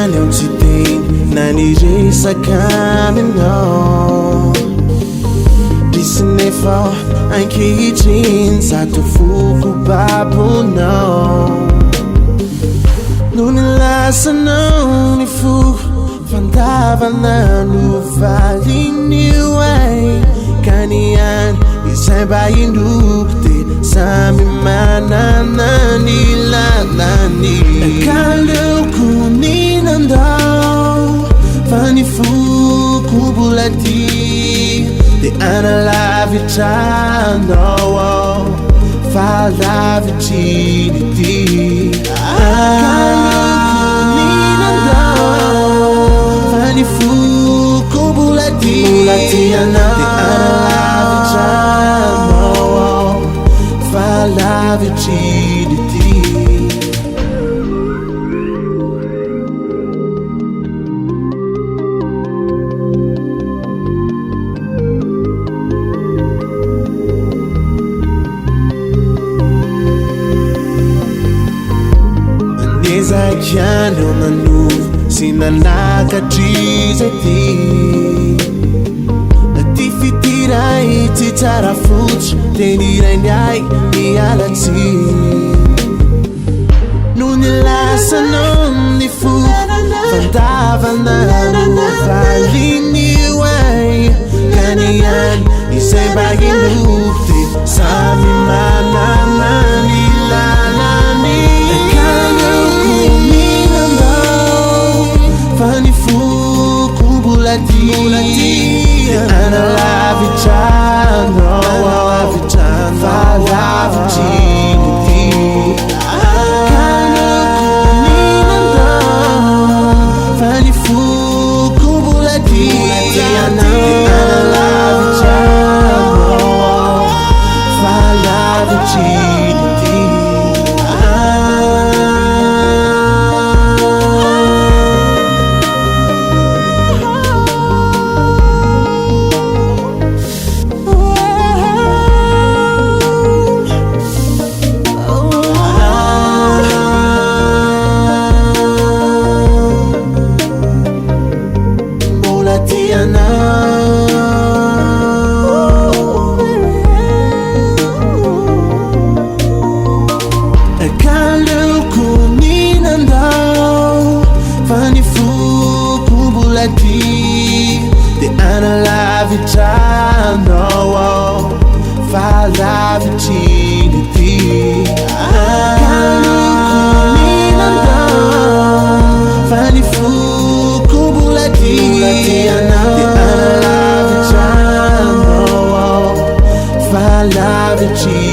any aho tsy teny na niresaka aminao misy nefa ankehitriny zato foko babonao no nilasanao ny foko fandavana no valin'io ay ka niany izay mba indoko de samy manana ny lalany kaleoko ninandao fa ny foko mbola ty de analavitranao fa lavitry ny ty Fani fuko bulatiana de analavitano fa lavitry ny ty Zakiano nanovo sy nanakatrizay ty fitiray tsy tsara fotsy tenirainy ay mialatsy no nilasanao ny foko fandavana no valin'io ay ka niany izay mba indoko de samy manana ny lalany Fani fuko bulati analavitano fa lavitry ny ty Fani fuko bulati analavitano fa lavitry ny ty Kaleoko ninandao Fani fuko bulati de analavitranao fa lavitry ny ty Kaleoko ninandao Fani fuko bulati de analavitranao fa lavitry